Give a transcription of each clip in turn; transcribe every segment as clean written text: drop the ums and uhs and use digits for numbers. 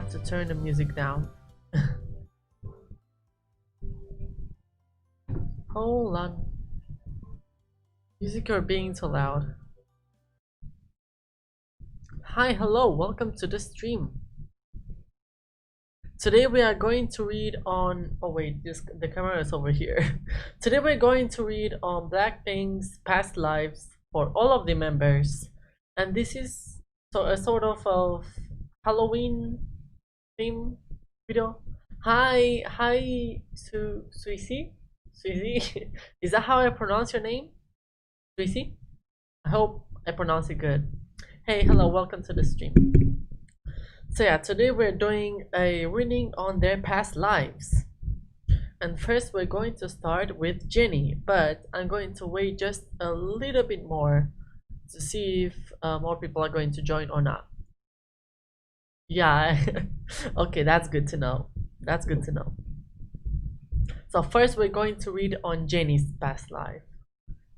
have to turn the music down. Hold on. Music, you're being too loud. Hi, hello, welcome to the stream. Today we are going to read on, oh wait, the camera is over here. Today we're going to read on Blackpink's past lives for all of the members. And this is a sort of Halloween theme video. Hi, Suisi? Is that how I pronounce your name? Suisi? I hope I pronounce it good. Hey, hello, welcome to the stream. So yeah, today we're doing a reading on their past lives. And first we're going to start with Jennie, but I'm going to wait just a little bit more to see if more people are going to join or not. Yeah, okay, that's good to know. That's good to know. So first we're going to read on Jennie's past life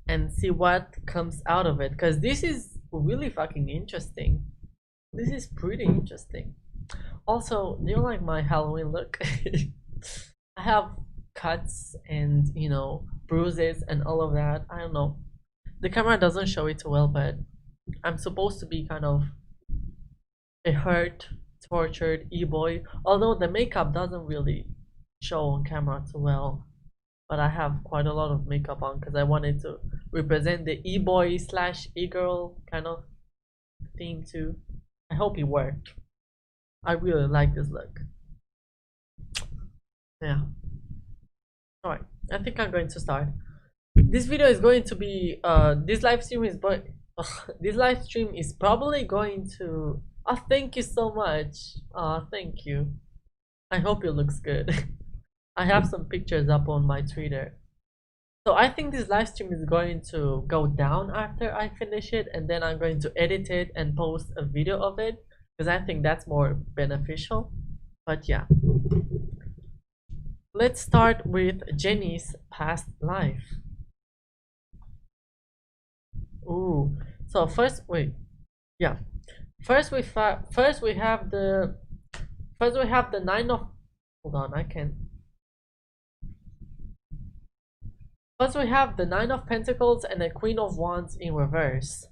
and see what comes out of it, because this is really fucking interesting. This is pretty interesting. Also, do you like my Halloween look? I have cuts and, you know, bruises and all of that. I don't know. The camera doesn't show it too well, but I'm supposed to be kind of a hurt, tortured e-boy. Although the makeup doesn't really show on camera too well. But I have quite a lot of makeup on because I wanted to represent the e-boy slash e-girl kind of theme too. I hope it worked. I really like this look. Yeah. Alright, I think I'm going to start. This video is going to be this live stream is probably going to thank you so much. Thank you. I hope it looks good. I have some pictures up on my Twitter. So I think this live stream is going to go down after I finish it, and then I'm going to edit it and post a video of it because I think that's more beneficial. But yeah, let's start with Jennie's past life. Ooh, so first we have the nine of, hold on, First we have the Nine of Pentacles and the Queen of Wands in reverse,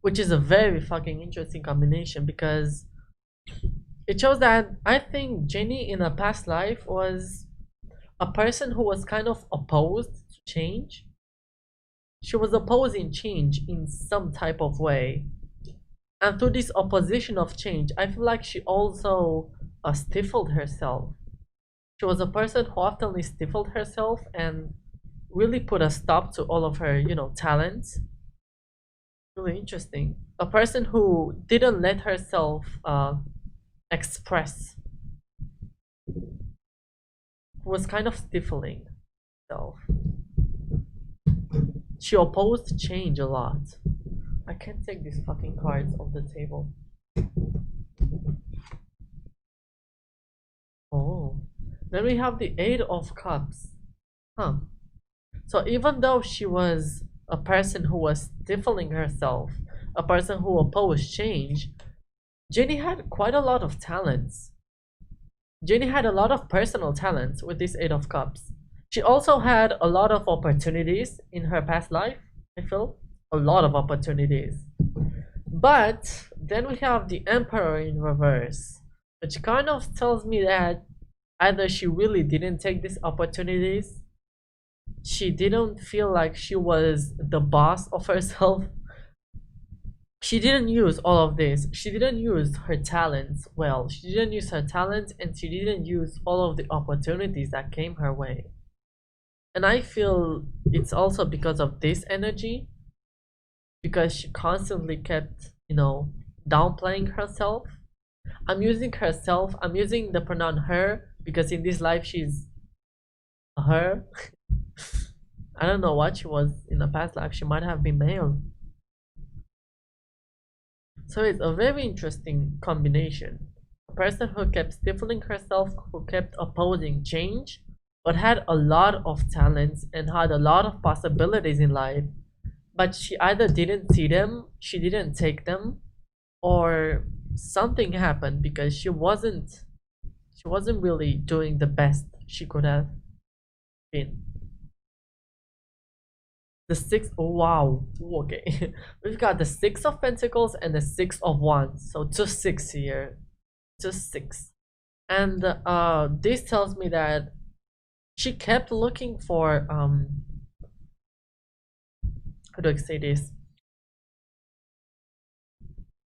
which is a very fucking interesting combination because it shows that I think Jennie in a past life was a person who was kind of opposed to change. She was opposing change in some type of way. And through this opposition of change, I feel like she also stifled herself. She was a person who often stifled herself and really put a stop to all of her, you know, talents. Really interesting. A person who didn't let herself express, was kind of stifling herself. She opposed change a lot. I can't take these fucking cards off the table. Oh, then we have the Eight of Cups. Huh. So even though she was a person who was stifling herself, a person who opposed change, Jennie had quite a lot of talents. Jennie had a lot of personal talents with this Eight of Cups. She also had a lot of opportunities in her past life, I feel. A lot of opportunities. But then we have the Emperor in reverse, which kind of tells me that either she really didn't take these opportunities, she didn't feel like she was the boss of herself. She didn't use all of this. She didn't use her talents well. She didn't use her talents, and she didn't use all of the opportunities that came her way. And I feel it's also because of this energy, because she constantly kept, you know, downplaying herself. I'm using herself, I'm using the pronoun her because in this life she's a her. I don't know what she was in a past life. She might have been male. So it's a very interesting combination. A person who kept stifling herself, who kept opposing change, but had a lot of talents and had a lot of possibilities in life, but she either didn't see them, she didn't take them, or something happened because she wasn't really doing the best she could have been. The six, oh wow, okay. We've got the Six of Pentacles and the Six of Wands, so just six here, just six. And this tells me that she kept looking for how do I say this?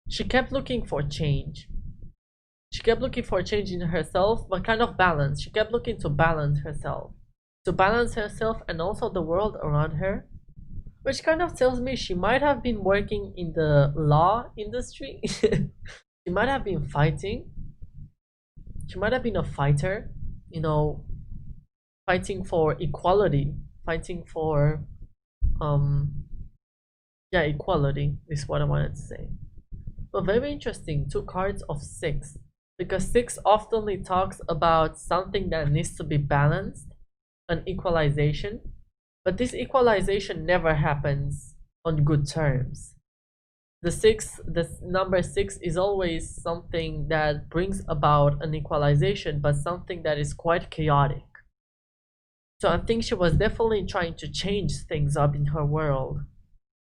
She kept looking for change. She kept looking for change in herself, but kind of balance. She kept looking to balance herself. To balance herself and also the world around her. Which kind of tells me she might have been working in the law industry. She might have been fighting. She might have been a fighter, you know, fighting for equality, fighting for yeah, equality is what I wanted to say. But very interesting, two cards of six, because six oftenly talks about something that needs to be balanced, an equalization, but this equalization never happens on good terms. The number six is always something that brings about an equalization, but something that is quite chaotic. So I think she was definitely trying to change things up in her world,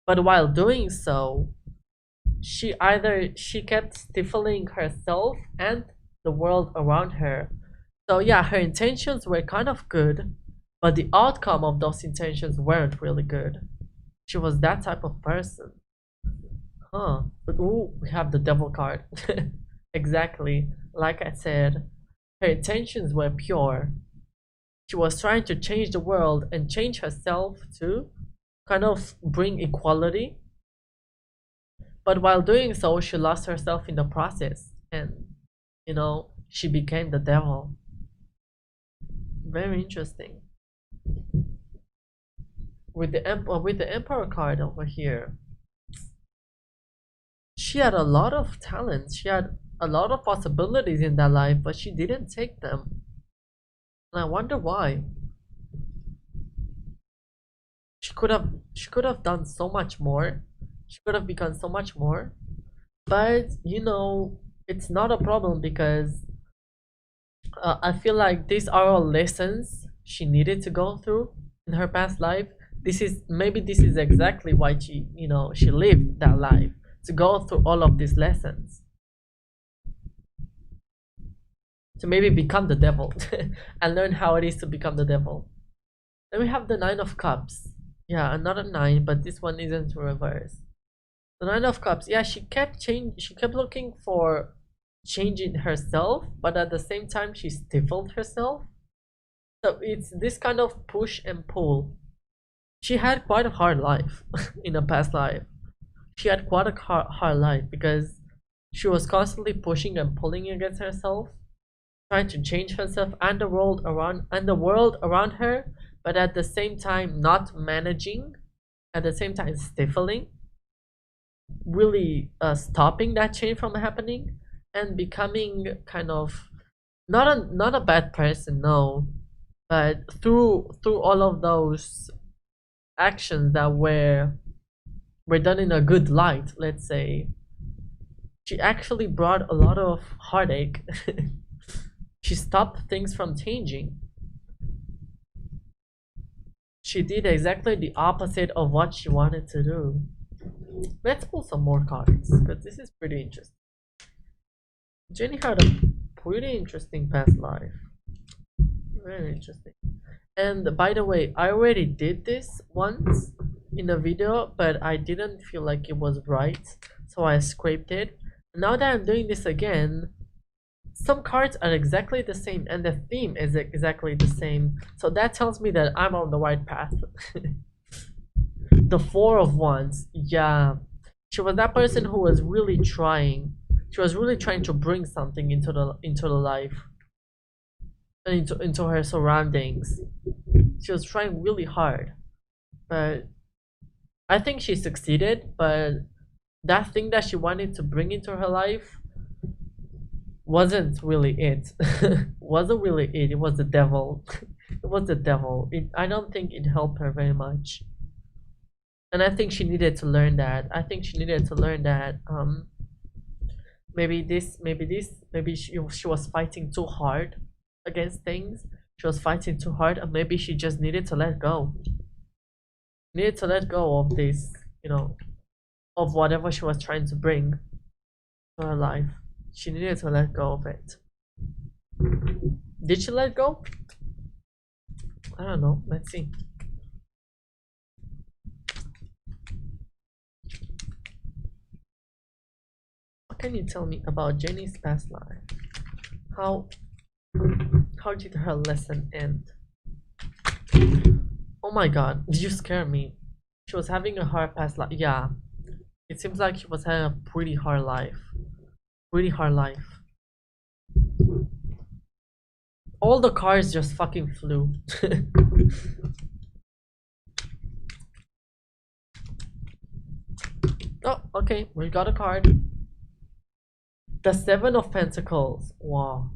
but while doing so, she kept stifling herself and the world around her. So yeah, her intentions were kind of good, but the outcome of those intentions weren't really good. She was that type of person. Huh. But ooh, we have the devil card. Exactly. Like I said, her intentions were pure. She was trying to change the world and change herself to kind of bring equality. But while doing so, she lost herself in the process. And, you know, she became the devil. Very interesting. With the Emperor card over here, she had a lot of talents. She had a lot of possibilities in that life, but she didn't take them. And I wonder why. She could have done so much more. She could have become so much more. But you know, it's not a problem because I feel like these are all lessons she needed to go through in her past life. This is exactly why she lived that life, to go through all of these lessons, to maybe become the devil and learn how it is to become the devil. Then we have the Nine of Cups. Yeah, another nine, but this one isn't reverse. The Nine of Cups. Yeah, she kept looking for changing herself, but at the same time she stifled herself. So it's this kind of push and pull. She had quite a hard life in a past life. She had quite a hard life because she was constantly pushing and pulling against herself, trying to change herself and the world around her, but at the same time not managing, at the same time stifling, really stopping that change from happening, and becoming kind of not a bad person, no, but through all of those actions that were done in a good light, let's say, she actually brought a lot of heartache. She stopped things from changing. She did exactly the opposite of what she wanted to do. Let's pull some more cards, because this is pretty interesting. Jenny had a pretty interesting past life. Very interesting. And by the way, I already did this once in a video, but I didn't feel like it was right, so I scraped it. Now that I'm doing this again, some cards are exactly the same and the theme is exactly the same, so that tells me that I'm on the right path. The Four of Wands. Yeah, she was that person who was really trying. She was really trying to bring something into the life and into her surroundings. She was trying really hard, but I think she succeeded. But that thing that she wanted to bring into her life wasn't really it. Wasn't really it. It was the devil. It was the devil. I don't think it helped her very much. And I think she needed to learn that. I think she needed to learn that maybe she was fighting too hard against things. She was fighting too hard, and maybe she just needed to let go. Needed to let go of this, you know, of whatever she was trying to bring to her life. She needed to let go of it. Did she let go? I don't know. Let's see. What can you tell me about Jenny's past life? How did her lesson end? Oh my god, you scare me. She was having a hard past life. Yeah, it seems like she was having a pretty hard life. Pretty hard life. All the cards just fucking flew. Oh, okay, we got a card. The Seven of Pentacles. Wow.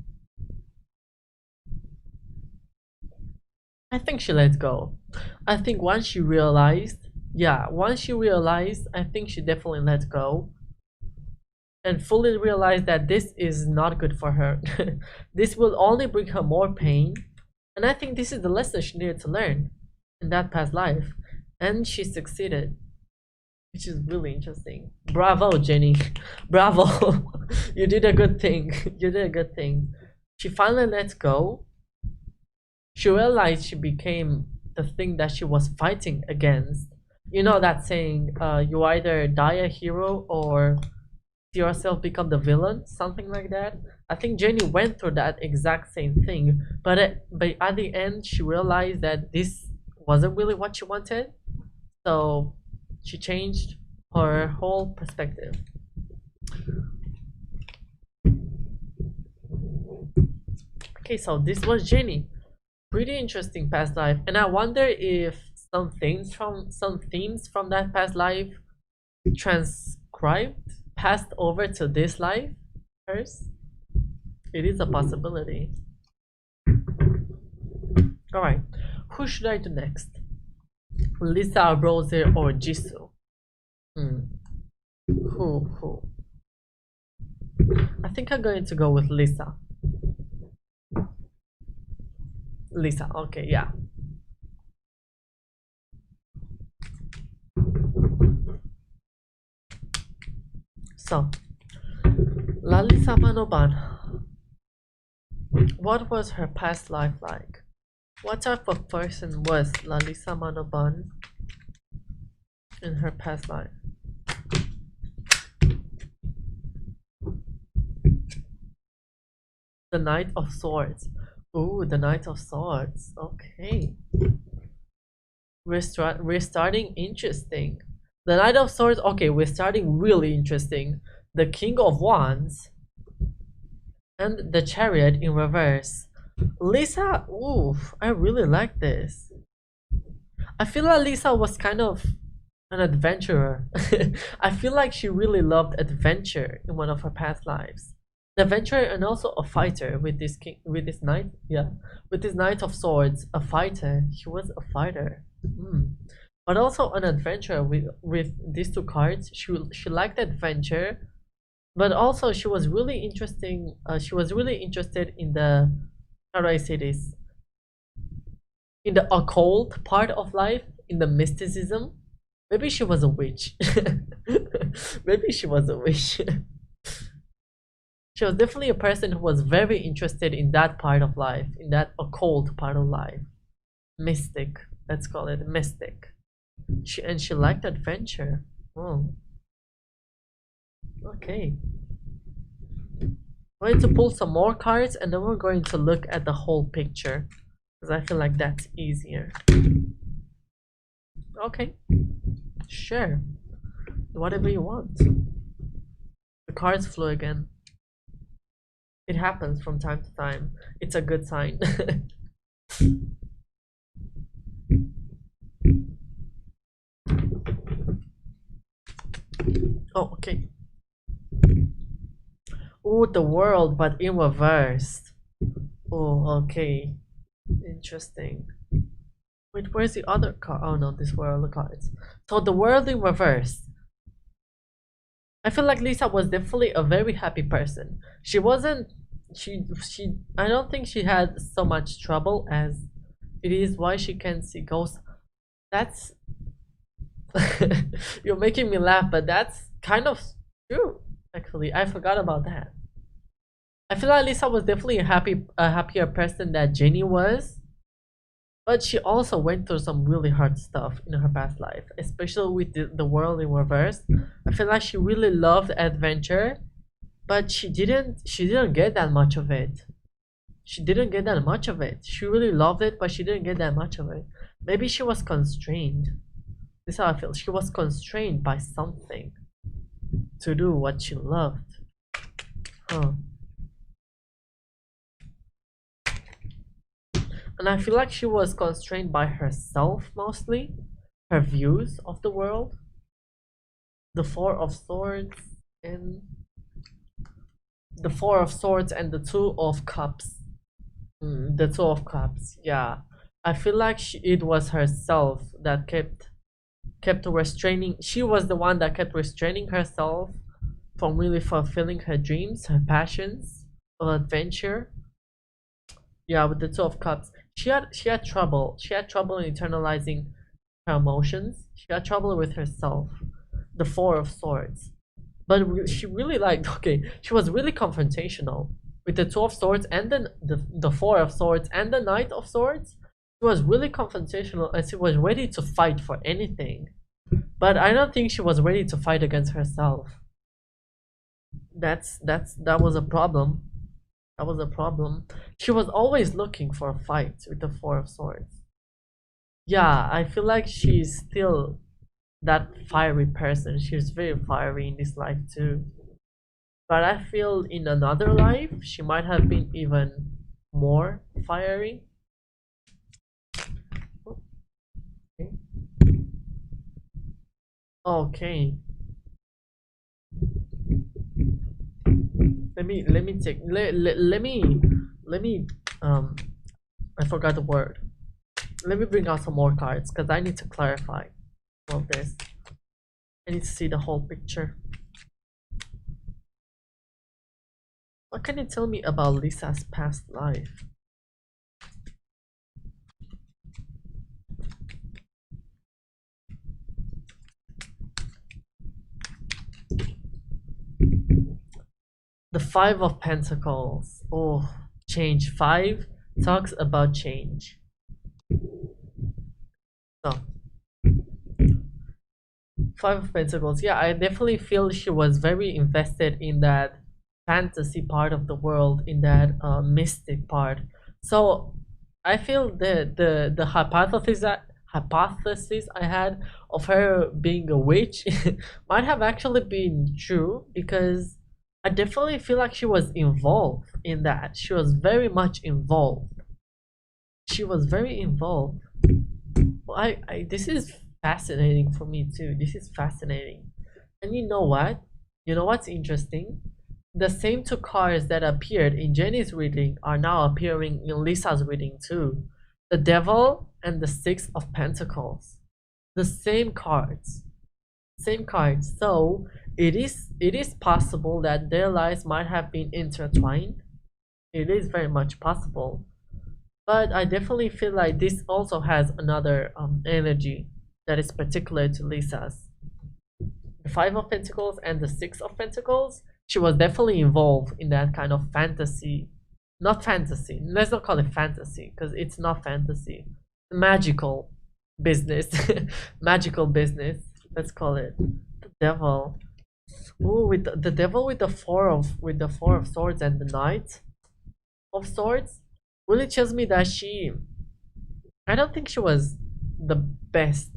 I think she let go. I think once she realized, I think she definitely let go. And fully realized that this is not good for her. This will only bring her more pain. And I think this is the lesson she needed to learn in that past life. And she succeeded. Which is really interesting. Bravo, Jenny. Bravo. You did a good thing. You did a good thing. She finally let go. She realized she became the thing that she was fighting against. You know that saying, you either die a hero or see yourself become the villain, something like that. I think Jenny went through that exact same thing, but at the end she realized that this wasn't really what she wanted, so she changed her whole perspective. Okay, so this was Jenny. Pretty interesting past life, and I wonder if some themes from that past life transcribed passed over to this life hers. It is a possibility. All right, who should I do next? Lisa, Rose, or Jisoo? Who? I think I'm going to go with Lisa. Lisa, okay, yeah. So, Lalisa Manoban. What was her past life like? What type of person was Lalisa Manoban in her past life? The Knight of Swords. Ooh, the Knight of Swords. Okay. We're starting interesting. The Knight of Swords. Okay, we're starting really interesting. The King of Wands. And the Chariot in reverse. Lisa, ooh, I really like this. I feel like Lisa was kind of an adventurer. I feel like she really loved adventure in one of her past lives. An adventurer and also a fighter with this knight, yeah, with this Knight of Swords, a fighter. She was a fighter, but also an adventurer with these two cards. She liked adventure, but also she was really interesting. She was really interested in the, how do I say this? In the occult part of life, in the mysticism. Maybe she was a witch. Maybe she was a witch. She was definitely a person who was very interested in that part of life, in that occult part of life. Mystic, let's call it mystic. She liked adventure. Oh. Okay. We're going to pull some more cards and then we're going to look at the whole picture, because I feel like that's easier. Okay. Sure. Whatever you want. The cards flew again. It happens from time to time. It's a good sign. Oh, okay. Oh, the World, but in reverse. Oh, okay. Interesting. Wait, where's the other card? Oh no, these were all the cards. So the World in reverse. I feel like Lisa was definitely a very happy person. She wasn't. She. I don't think she had so much trouble as it is why she can see ghosts. That's you're making me laugh, but that's kind of true. Actually, I forgot about that. I feel like Lisa was definitely a happier person than Jenny was, but she also went through some really hard stuff in her past life, especially with the world in reverse. I feel like she really loved adventure, but she didn't get that much of it. She didn't get that much of it. She really loved it, but she didn't get that much of it. Maybe she was constrained. This is how I feel. She was constrained by something to do what she loved. Huh. And I feel like she was constrained by herself mostly, her views of the world, the Four of Swords, and the Four of Swords and the Two of Cups. The Two of Cups, yeah. I feel like it was herself that kept restraining. She was the one that kept restraining herself from really fulfilling her dreams, her passions of adventure. Yeah, with the Two of Cups, she had trouble. She had trouble in internalizing her emotions. She had trouble with herself. The Four of Swords, but she really liked. Okay, she was really confrontational with the Two of Swords and then the Four of Swords and the Knight of Swords. She was really confrontational and she was ready to fight for anything. But I don't think she was ready to fight against herself. That was a problem. That was a problem. She was always looking for a fight with the Four of Swords. Yeah, I feel like she's still that fiery person. She's very fiery in this life too. But I feel in another life she might have been even more fiery. Okay. Okay. Let me take let me I forgot the word. Let me bring out some more cards because I need to clarify all this. I need to see the whole picture. What can you tell me about Lisa's past life? The Five of Pentacles. Oh, change. Five talks about change. So, Five of Pentacles. Yeah, I definitely feel she was very invested in that fantasy part of the world, in that mystic part. So, I feel the hypothesis I had of her being a witch might have actually been true because I definitely feel like she was involved in that. She was very much involved. She was very involved. Well, this is fascinating for me too. This is fascinating. And you know what? You know what's interesting? The same two cards that appeared in Jenny's reading are now appearing in Lisa's reading too. The Devil and the Six of Pentacles. The same cards. Same cards. So it is possible that their lives might have been intertwined. It is very much possible. But I definitely feel like this also has another energy that is particular to Lisa's. The Five of Pentacles and the Six of Pentacles, she was definitely involved in that kind of fantasy. Not fantasy, let's not call it fantasy, because it's not fantasy. Magical business. Magical business, let's call it. The Devil. Ooh, with the Devil with the Four of Swords and the Knight of Swords really tells me that I don't think she was the best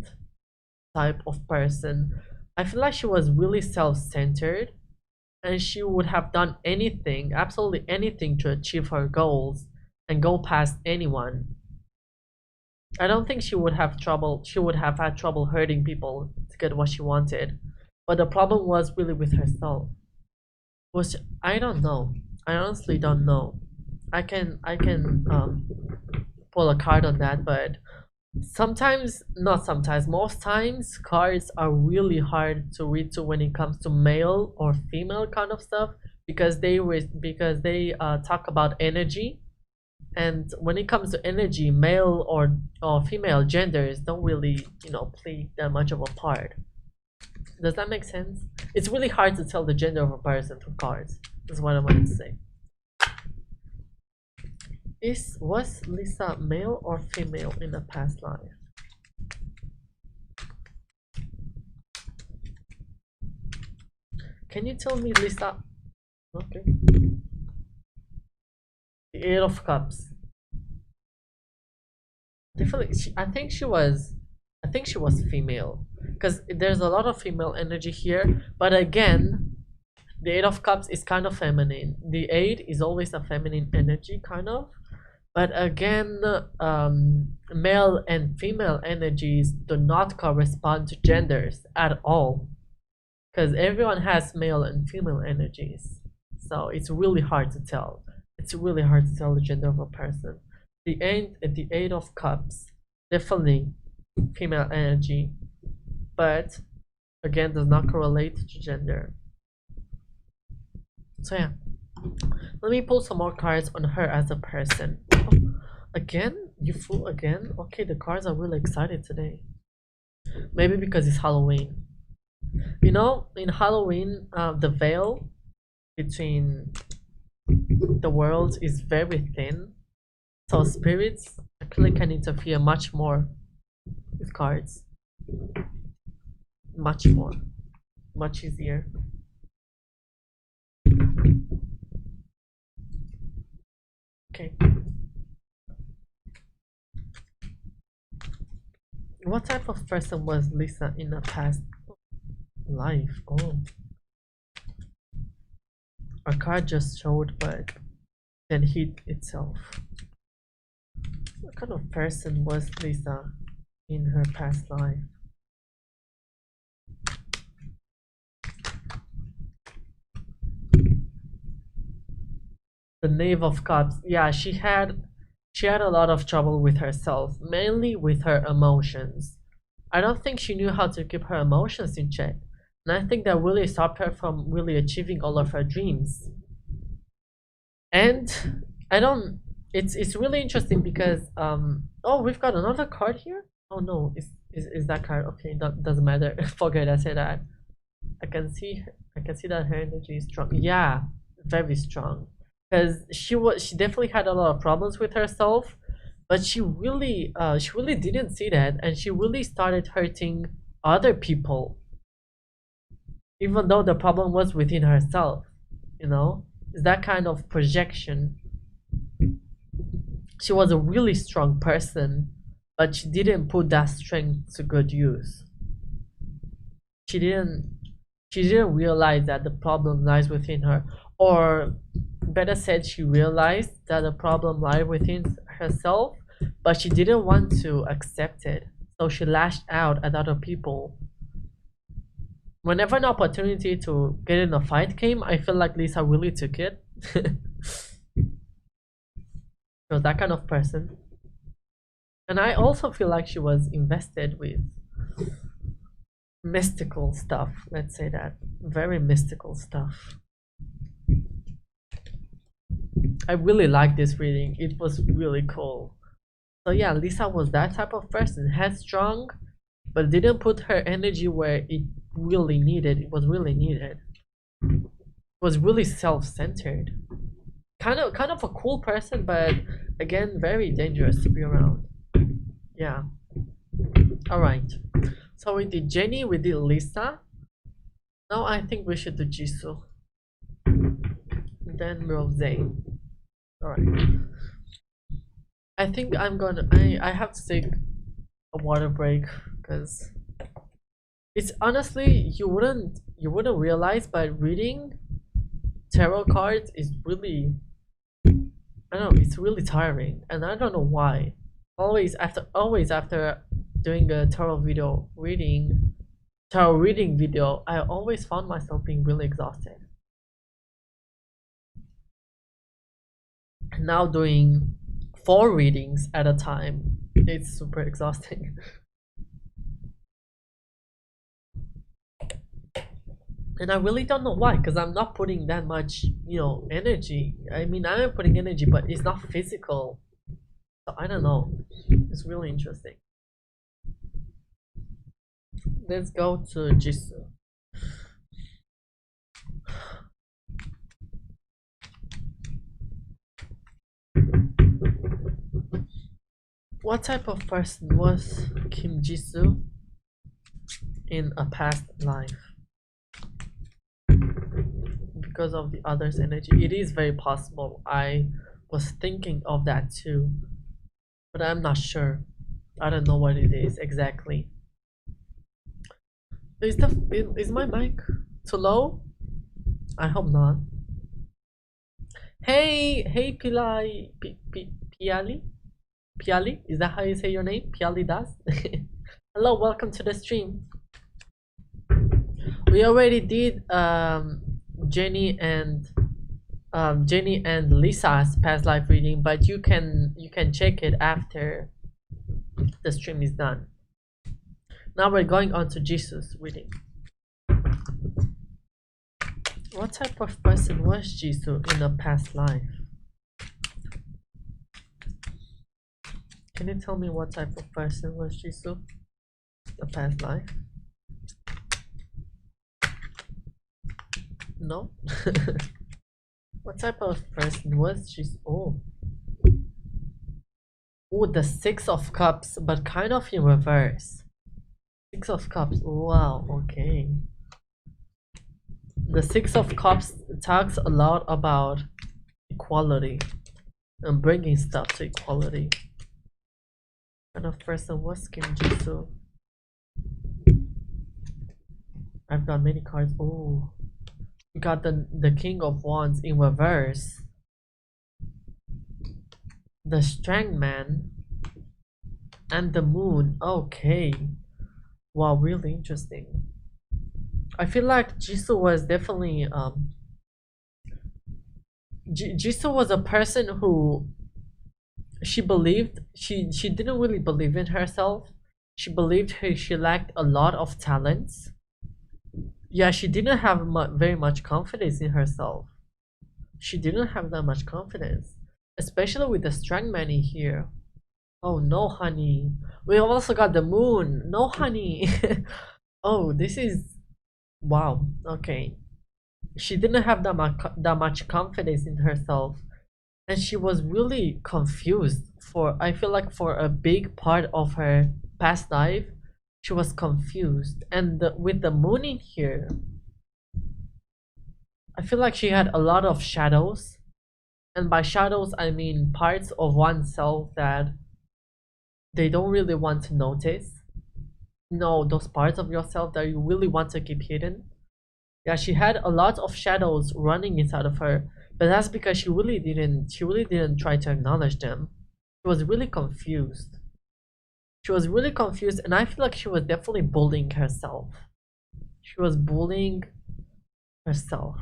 type of person. I feel like she was really self-centered and she would have done anything, absolutely anything to achieve her goals and go past anyone. I don't think she would have had trouble hurting people to get what she wanted. But the problem was really with herself. Which I don't know. I honestly don't know. I can pull a card on that, but Sometimes, not sometimes, most times cards are really hard to read to when it comes to male or female kind of stuff, because they talk about energy, and when it comes to energy, male or female genders don't really, play that much of a part. Does that make sense? It's really hard to tell the gender of a person through cards. That's what I wanted to say. Was Lisa male or female in a past life? Can you tell me, Lisa? Okay. The Eight of Cups. Definitely, I think she was. I think she was female, because there's a lot of female energy here. But again, the Eight of Cups is kind of feminine. The Eight is always a feminine energy, kind of. But again, male and female energies do not correspond to genders at all, because everyone has male and female energies. So it's really hard to tell. It's really hard to tell the gender of a person. The Eight of Cups, definitely female energy, but again does not correlate to gender. So yeah, let me pull some more cards on her as a person. Oh, again, you fool again. Okay, the cards are really excited today. Maybe because it's Halloween. In Halloween, the veil between the worlds is very thin, so spirits actually can interfere much more with cards. Much more. Much easier. Okay. What type of person was Lisa in a past life? Oh. A card just showed, but then hid itself. What kind of person was Lisa in her past life? The Knave of Cups. Yeah, she had a lot of trouble with herself, mainly with her emotions. I don't think she knew how to keep her emotions in check, and I think that really stopped her from really achieving all of her dreams. And I don't. It's really interesting because oh, we've got another card here. Oh no, is that card okay? That doesn't matter. Forget I said that. I can see that her energy is strong. Yeah, very strong. Because she definitely had a lot of problems with herself, but she really didn't see that, and she really started hurting other people, even though the problem was within herself. It's that kind of projection. She was a really strong person, but she didn't put that strength to good use. She didn't realize that the problem lies within her, or better said, she realized that the problem lied within herself, but she didn't want to accept it, so she lashed out at other people. Whenever an opportunity to get in a fight came, I feel like Lisa really took it. She was that kind of person. And I also feel like she was invested with mystical stuff, let's say that. Very mystical stuff. I really liked this reading. It was really cool. So yeah, Lisa was that type of person, headstrong, but didn't put her energy where it really needed. It was really needed. It was really self-centered. Kind of a cool person, but again, very dangerous to be around. Yeah. Alright. So we did Jenny, we did Lisa. Now I think we should do Jisoo. Then Rose. Alright. I think I have to take a water break, because it's honestly, you wouldn't realize, but reading tarot cards is really, I don't know, it's really tiring, and I don't know why. Always after doing a tarot reading video, I always found myself being really exhausted. Now doing 4 readings at a time, It's super exhausting. And I really don't know why, because I'm not putting that much, energy. I mean, I am putting energy, but it's not physical. So I don't know. It's really interesting. Let's go to Jisoo. What type of person was Kim Jisoo in a past life? Because of the other's energy, it is very possible. I was thinking of that too, but I'm not sure. I don't know what it is exactly. Is my mic too low? I hope not. Hey, Pilai, Piali, Piali. Is that how you say your name? Piali Das. Hello, welcome to the stream. We already did Jenny and Lisa's past life reading, but you can check it after the stream is done. Now we're going on to Jisoo's reading. What type of person was Jisoo in a past life? Can you tell me what type of person was Jisoo in a past life? No? What type of person was Jisoo? Oh, the Six of Cups, but kind of in reverse. Six of Cups. Wow, okay. The Six of Cups talks a lot about equality and bringing stuff to equality. What kind of person was Kim Jisoo? I've got many cards. Oh, we got the King of Wands in reverse. The Strength Man and the Moon. Okay. Wow, really interesting. I feel like Jisoo was definitely Jisoo was a person who she believed she didn't really believe in herself. She believed she lacked a lot of talents. Yeah, she didn't have very much confidence in herself. She didn't have that much confidence, especially with the Strength Man in here. Oh no, honey. We also got the Moon. No, honey. Oh, this is wow. Okay. She didn't have that much confidence in herself, and she was really confused for, I feel like, for a big part of her past life. She was confused, and with the Moon in here, I feel like she had a lot of shadows, and by shadows I mean parts of oneself that they don't really want to notice. No, those parts of yourself that you really want to keep hidden. Yeah, she had a lot of shadows running inside of her, but that's because she really didn't try to acknowledge them. She was really confused. She was really confused, and I feel like she was definitely bullying herself. She was bullying herself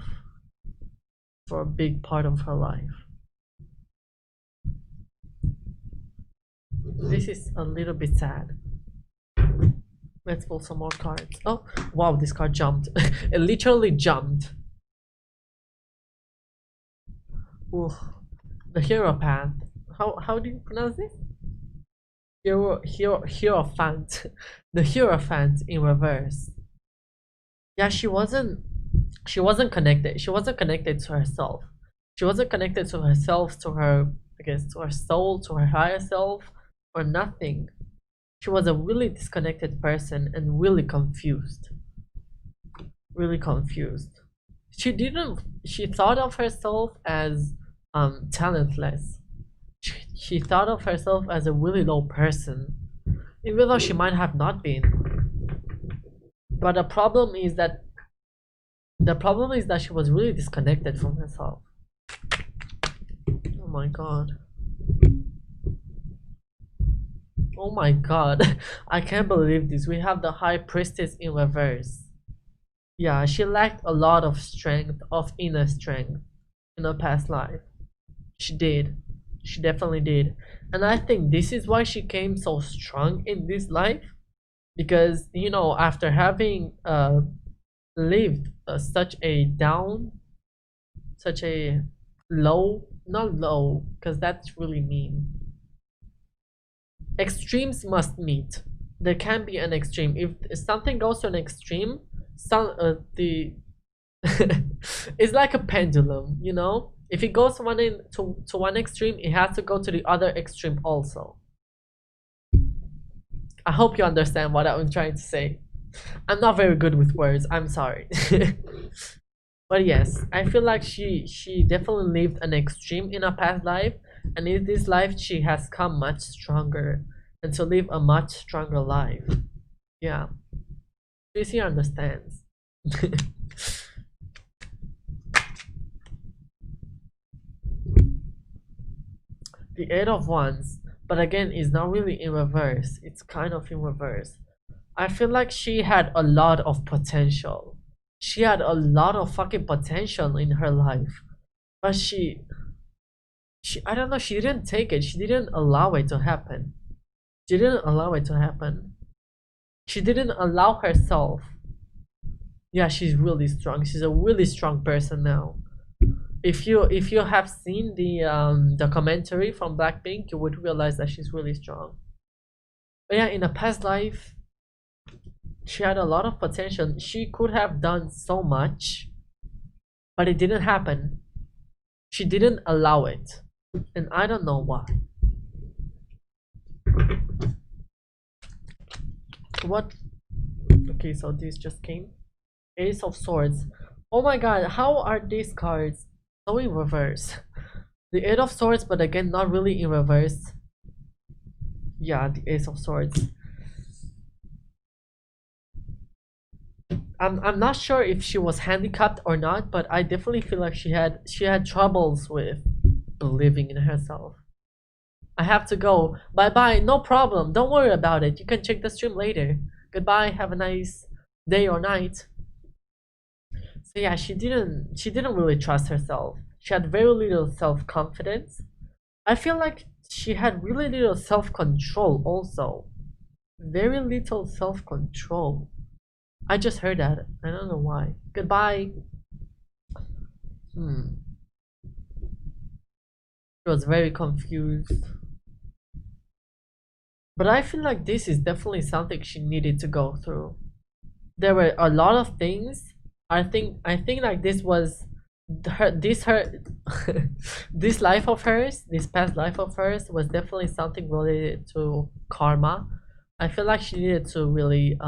for a big part of her life. This is a little bit sad. Let's pull some more cards. Oh, wow, this card jumped. It literally jumped. Ooh, the Hierophant. How do you pronounce it? Hierophant. The Hierophant in reverse. Yeah, she wasn't connected. She wasn't connected to herself. She wasn't connected to herself, to her, I guess, to her soul, to her higher self, or nothing. She was a really disconnected person and really confused. Really confused. She thought of herself as talentless. She thought of herself as a really low person, even though she might have not been. But the problem is that she was really disconnected from herself. Oh my god. Oh my god. I can't believe this. We have the High Priestess in reverse. Yeah, she lacked a lot of strength, of inner strength, in her past life. She did. She definitely did. And I think this is why she came so strong in this life. Because, you know, after having lived such a such a low, not low, because that's really mean. Extremes must meet. There can be an extreme. If something goes to an extreme, the it's like a pendulum, you know. If it goes to one extreme, it has to go to the other extreme also. I hope you understand what I'm trying to say. I'm not very good with words. I'm sorry. But yes, I feel like she definitely lived an extreme in a past life, and in this life she has come much stronger and to live a much stronger life. Yeah, Tracy understands. The Eight of Wands, but again, is not really in reverse. It's kind of in reverse. I feel like she had a lot of potential. She had a lot of fucking potential in her life, but she I don't know, she didn't take it. She didn't allow it to happen. She didn't allow it to happen. She didn't allow herself. Yeah, she's really strong. She's a really strong person now. If you have seen the commentary from Blackpink, you would realize that she's really strong. But yeah, in a past life, she had a lot of potential. She could have done so much, but it didn't happen. She didn't allow it, and I don't know why. What? Okay, so this just came. Ace of Swords. Oh my god, how are these cards so in reverse? The Eight of Swords, but again, not really in reverse. Yeah, the Ace of Swords. I'm not sure if she was handicapped or not, but I definitely feel like she had troubles with believing in herself. I have to go. Bye bye. No problem. Don't worry about it. You can check the stream later. Goodbye. Have a nice day or night. So yeah, she didn't really trust herself. She had very little self-confidence. I feel like she had really little self-control also. Very little self-control. I just heard that. I don't know why. Goodbye. She was very confused. But I feel like this is definitely something she needed to go through. There were a lot of things. I think like this was her this life of hers, this past life of hers was definitely something related to karma. I feel like she needed to really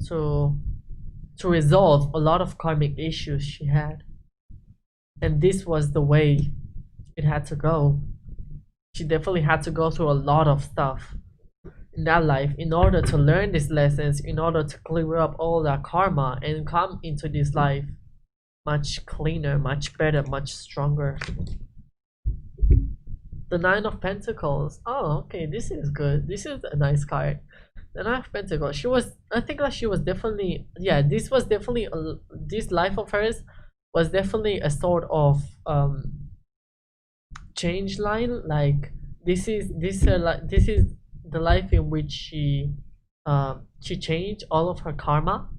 to to resolve a lot of karmic issues she had. And this was the way it had to go. She definitely had to go through a lot of stuff in that life in order to learn these lessons, in order to clear up all that karma and come into this life much cleaner, much better, much stronger. The Nine of Pentacles. Oh, okay, this is good. This is a nice card. The Nine of Pentacles. I think like she was definitely, yeah, this was definitely, this life of hers was definitely a sort of change line. Like this is the life in which she changed all of her karma.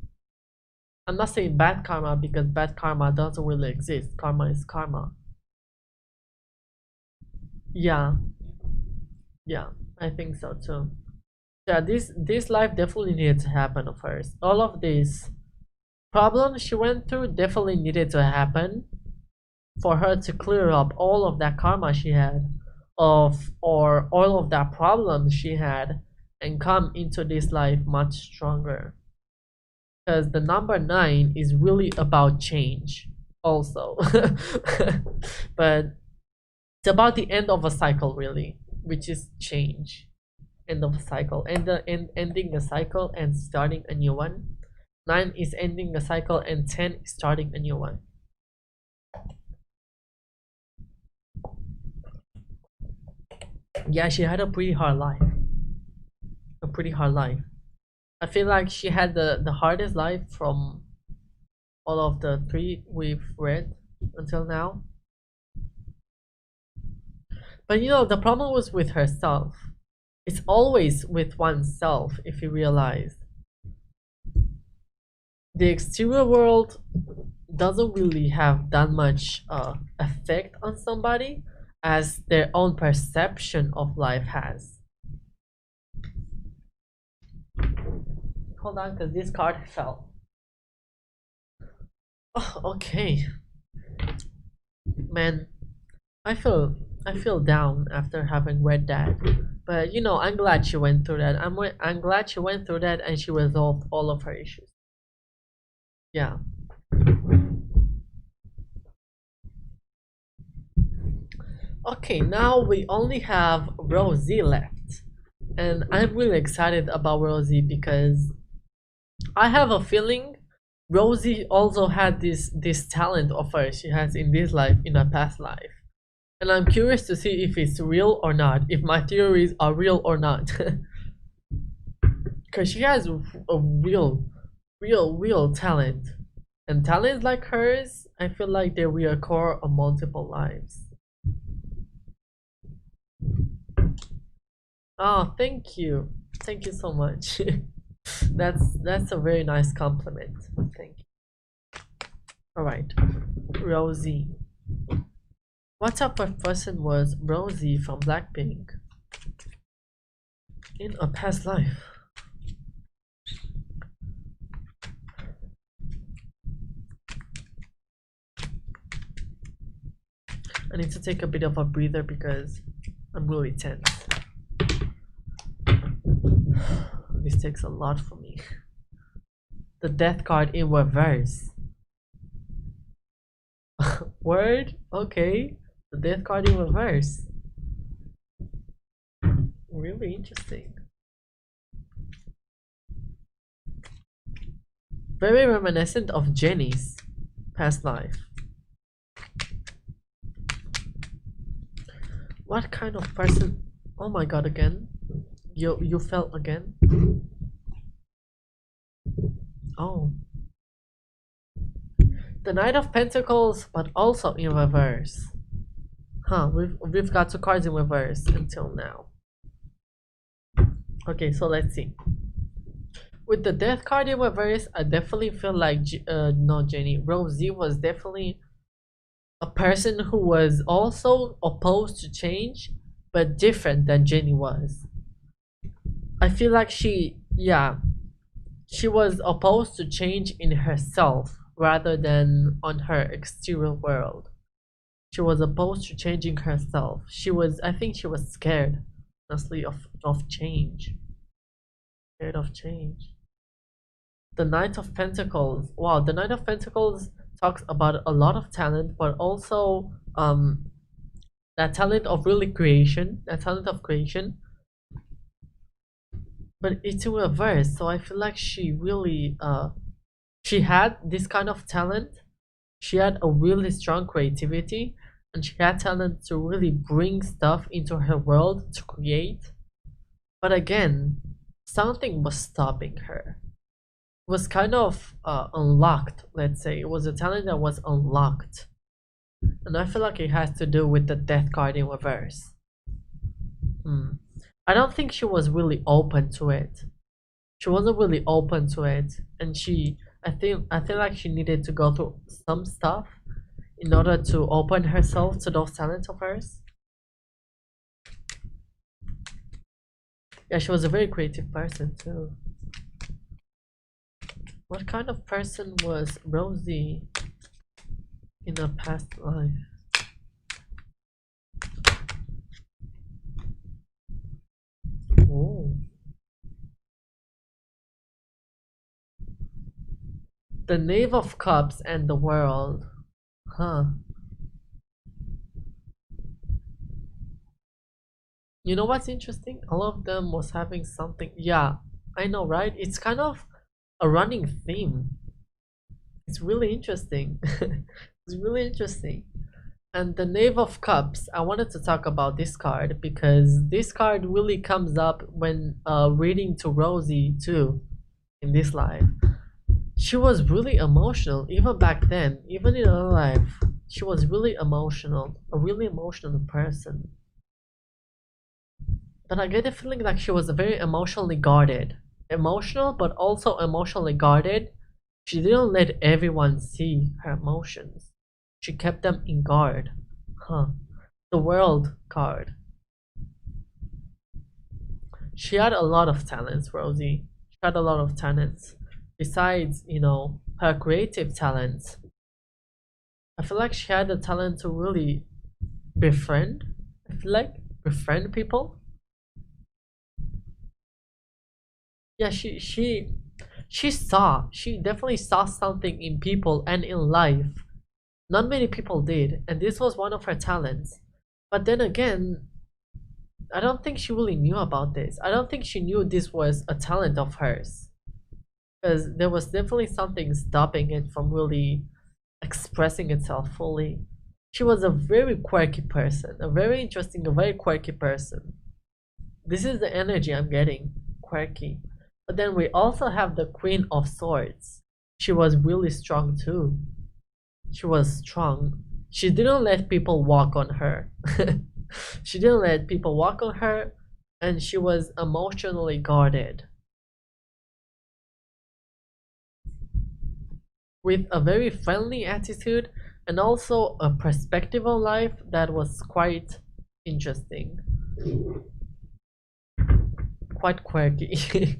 I'm not saying bad karma because bad karma doesn't really exist. Karma is karma. Yeah, yeah, I think so too. Yeah, this life definitely needed to happen of hers. All of these problems she went through definitely needed to happen for her to clear up all of that karma she had or all of that problems she had and come into this life much stronger. Because the number 9 is really about change also. But it's about the end of a cycle really, which is change. End of a cycle, ending a cycle and starting a new one. 9 is ending a cycle and 10 is starting a new one. Yeah, she had a pretty hard life. A pretty hard life. I feel like she had the hardest life from all of the 3 we've read until now. But you know, the problem was with herself. It's always with oneself, if you realize. The exterior world doesn't really have that much effect on somebody as their own perception of life has. Hold on, because this card fell. Oh, okay. Man, I feel down after having read that. But you know, I'm glad she went through that. I'm glad she went through that and she resolved all of her issues. Yeah. Okay, now we only have Rosie left. And I'm really excited about Rosie because I have a feeling Rosie also had this talent of hers she has in this life, in her past life. And I'm curious to see if it's real or not, if my theories are real or not. Because she has a real talent. And talents like hers, I feel like they reoccur on multiple lives. Oh, thank you. Thank you so much. That's a very nice compliment. Thank you. Alright. Rosie. What type of person was Rosie from Blackpink in a past life? I need to take a bit of a breather because I'm really tense. This takes a lot for me. The death card in reverse. Word? Okay. The death card in reverse. Really interesting. Very reminiscent of Jenny's past life. What kind of person? Oh my god, again? You fell again? Oh. The Knight of Pentacles, but also in reverse. Huh, we've got two cards in reverse until now. Okay, so let's see. With the Death card in reverse, I definitely feel like not Jenny. Rosie was definitely a person who was also opposed to change, but different than Jenny was. I feel like she was opposed to change in herself rather than on her exterior world. She was opposed to changing herself. I think she was scared, honestly, of change. Scared of change. The Knight of Pentacles. Wow, the Knight of Pentacles talks about a lot of talent, but also that talent of really creation, but it's in reverse. So I feel like she really she had this kind of talent. She had a really strong creativity, and she had talent to really bring stuff into her world to create. But again, something was stopping her. It was kind of unlocked, let's say. It was a talent that was unlocked. And I feel like it has to do with the Death card in reverse. I don't think she was really open to it. She wasn't really open to it, and I feel like she needed to go through some stuff in order to open herself to those talents of hers. Yeah, she was a very creative person too. What kind of person was Rosie in a past life? Oh. The Knave of Cups and the World. Huh. You know what's interesting? All of them was having something. Yeah, I know, right? It's kind of a running theme. It's really interesting. It's really interesting. And the Knave of Cups, I wanted to talk about this card because this card really comes up when reading to Rosie too in this life. She was really emotional even back then, even in her life. She was really emotional, a really emotional person. but I get the feeling like she was very emotionally guarded. Emotional, but also emotionally guarded. She didn't let everyone see her emotions. She kept them in guard. Huh. The world card. She had a lot of talents, Rosie. She had a lot of talents. Besides, her creative talents. I feel like she had the talent to really befriend. I feel like befriend people. Yeah, she definitely saw something in people and in life. Not many people did, and this was one of her talents. But then again, I don't think she really knew about this. I don't think she knew this was a talent of hers. Because there was definitely something stopping it from really expressing itself fully. She was a very quirky person, a very interesting, a very quirky person. This is the energy I'm getting, quirky. But then we also have the Queen of Swords. She was really strong too. She was strong. She didn't let people walk on her. She didn't let people walk on her, and she was emotionally guarded. With a very friendly attitude and also a perspective on life that was quite interesting, quite quirky.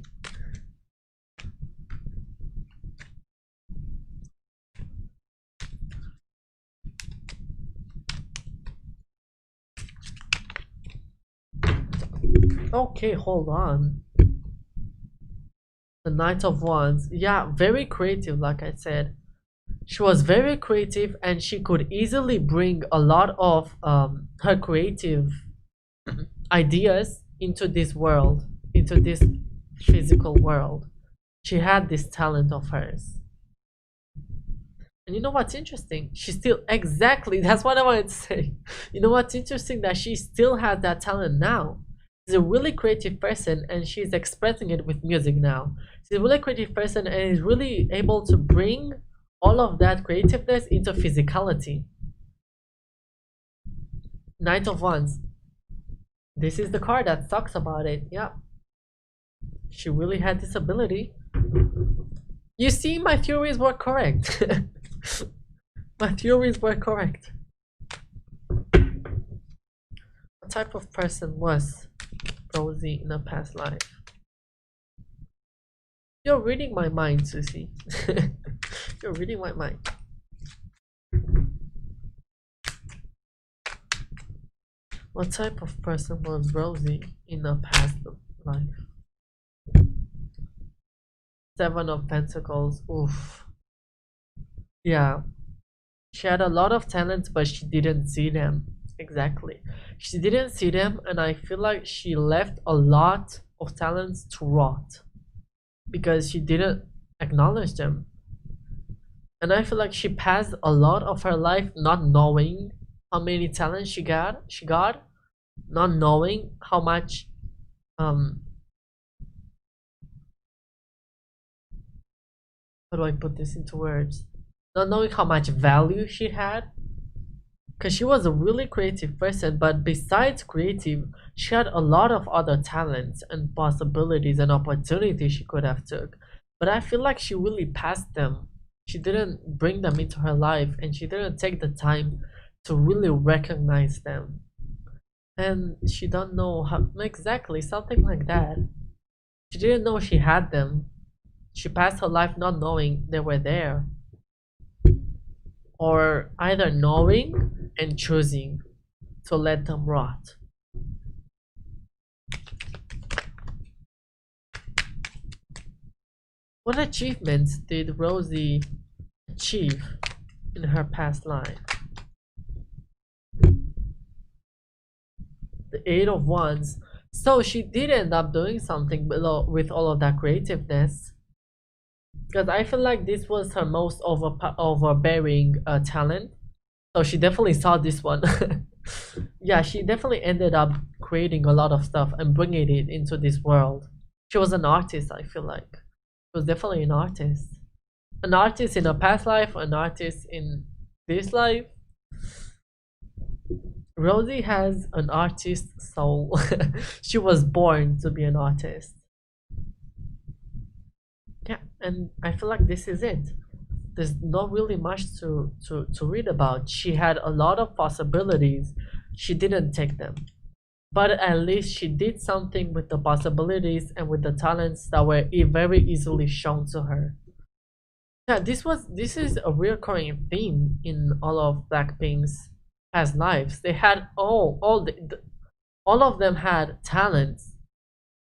Okay, hold on. The Knight of Wands. Yeah, very creative, like I said. She was very creative and she could easily bring a lot of her creative ideas into this world, into this physical world. She had this talent of hers. And you know what's interesting? She still, exactly, that's what I wanted to say. You know what's interesting? That she still has that talent now. She's a really creative person and she's expressing it with music now. She's a really creative person and is really able to bring all of that creativeness into physicality. Knight of Wands. This is the card that talks about it. Yeah. She really had this ability. You see, my theories were correct. My theories were correct. What type of person was Rosie in a past life? You're reading my mind, Susie. You're reading my mind. What type of person was Rosie in a past life? Seven of Pentacles. Oof. Yeah. She had a lot of talents, but she didn't see them. Exactly. She didn't see them, and I feel like she left a lot of talents to rot because she didn't acknowledge them. And I feel like she passed a lot of her life not knowing how many talents she got, not knowing how much how do I put this into words? Not knowing how much value she had. Because she was a really creative person, but besides creative, she had a lot of other talents and possibilities and opportunities she could have took. But I feel like she really passed them. She didn't bring them into her life and she didn't take the time to really recognize them. And she don't know how exactly, something like that. She didn't know she had them. She passed her life not knowing they were there. Or either knowing and choosing to let them rot. What achievements did Rosie achieve in her past life? The Eight of Wands. So she did end up doing something below with all of that creativeness. Because I feel like this was her most overbearing talent. So she definitely saw this one. Yeah, she definitely ended up creating a lot of stuff and bringing it into this world. She was an artist, I feel like. She was definitely an artist. An artist in a past life, an artist in this life. Rosie has an artist soul. She was born to be an artist. Yeah, and I feel like this is it. There's not really much to read about. She had a lot of possibilities. She didn't take them. But at least she did something with the possibilities and with the talents that were very easily shown to her. Yeah, this is a recurring theme in all of Blackpink's past lives. They had all of them had talents,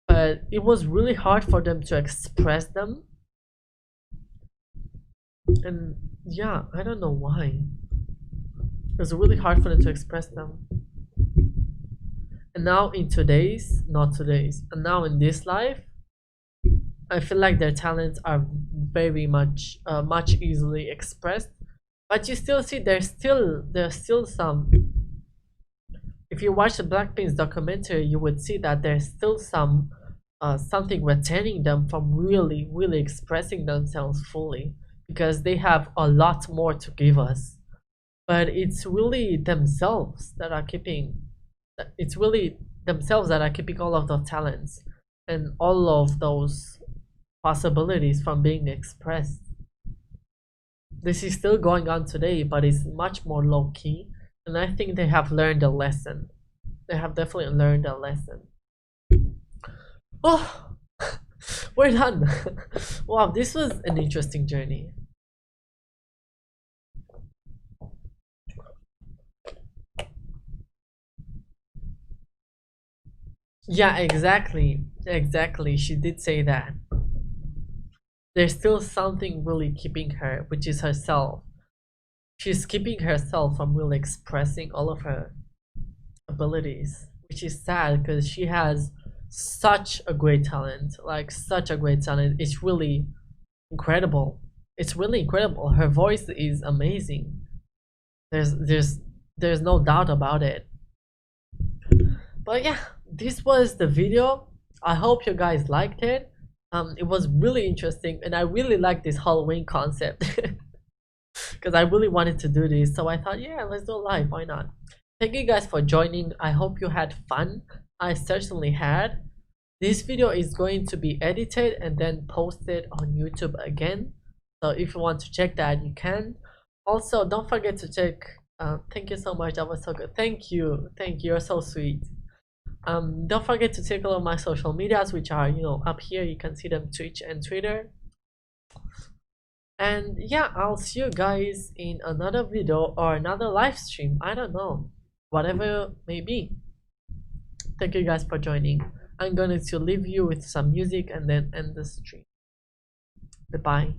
but it was really hard for them to express them. And yeah, I don't know why. It was really hard for them to express them. And now in today's, not today's, and now in this life, I feel like their talents are very much easily expressed. But you still see there's still some. If you watch the Blackpink's documentary, you would see that there's still some something retaining them from really expressing themselves fully, because they have a lot more to give us. But it's really themselves that are keeping all of the talents and all of those possibilities from being expressed. This is still going on today, but it's much more low key, and I think they have learned a lesson. They have definitely learned a lesson. Oh, we're done. Wow, this was an interesting journey. Yeah, exactly. She did say that. There's still something really keeping her, which is herself. She's keeping herself from really expressing all of her abilities, which is sad because she has such a great talent, like such a great talent. It's really incredible. It's really incredible. Her voice is amazing. There's there's there's no doubt about it. But yeah, this was the video. I hope you guys liked it. It was really interesting, and I really like this Halloween concept because I really wanted to do this. So I thought, yeah, let's do a live. Why not? Thank you guys for joining. I hope you had fun. I certainly had. This video is going to be edited and then posted on YouTube again. So if you want to check that, you can. Also, don't forget to check. Thank you so much. That was so good. Thank you. Thank you. You're so sweet. Don't forget to check all of my social medias, which are up here. You can see them, Twitch and Twitter. And yeah, I'll see you guys in another video or another live stream. I don't know, whatever may be. Thank you guys for joining. I'm going to leave you with some music and then end the stream. Goodbye.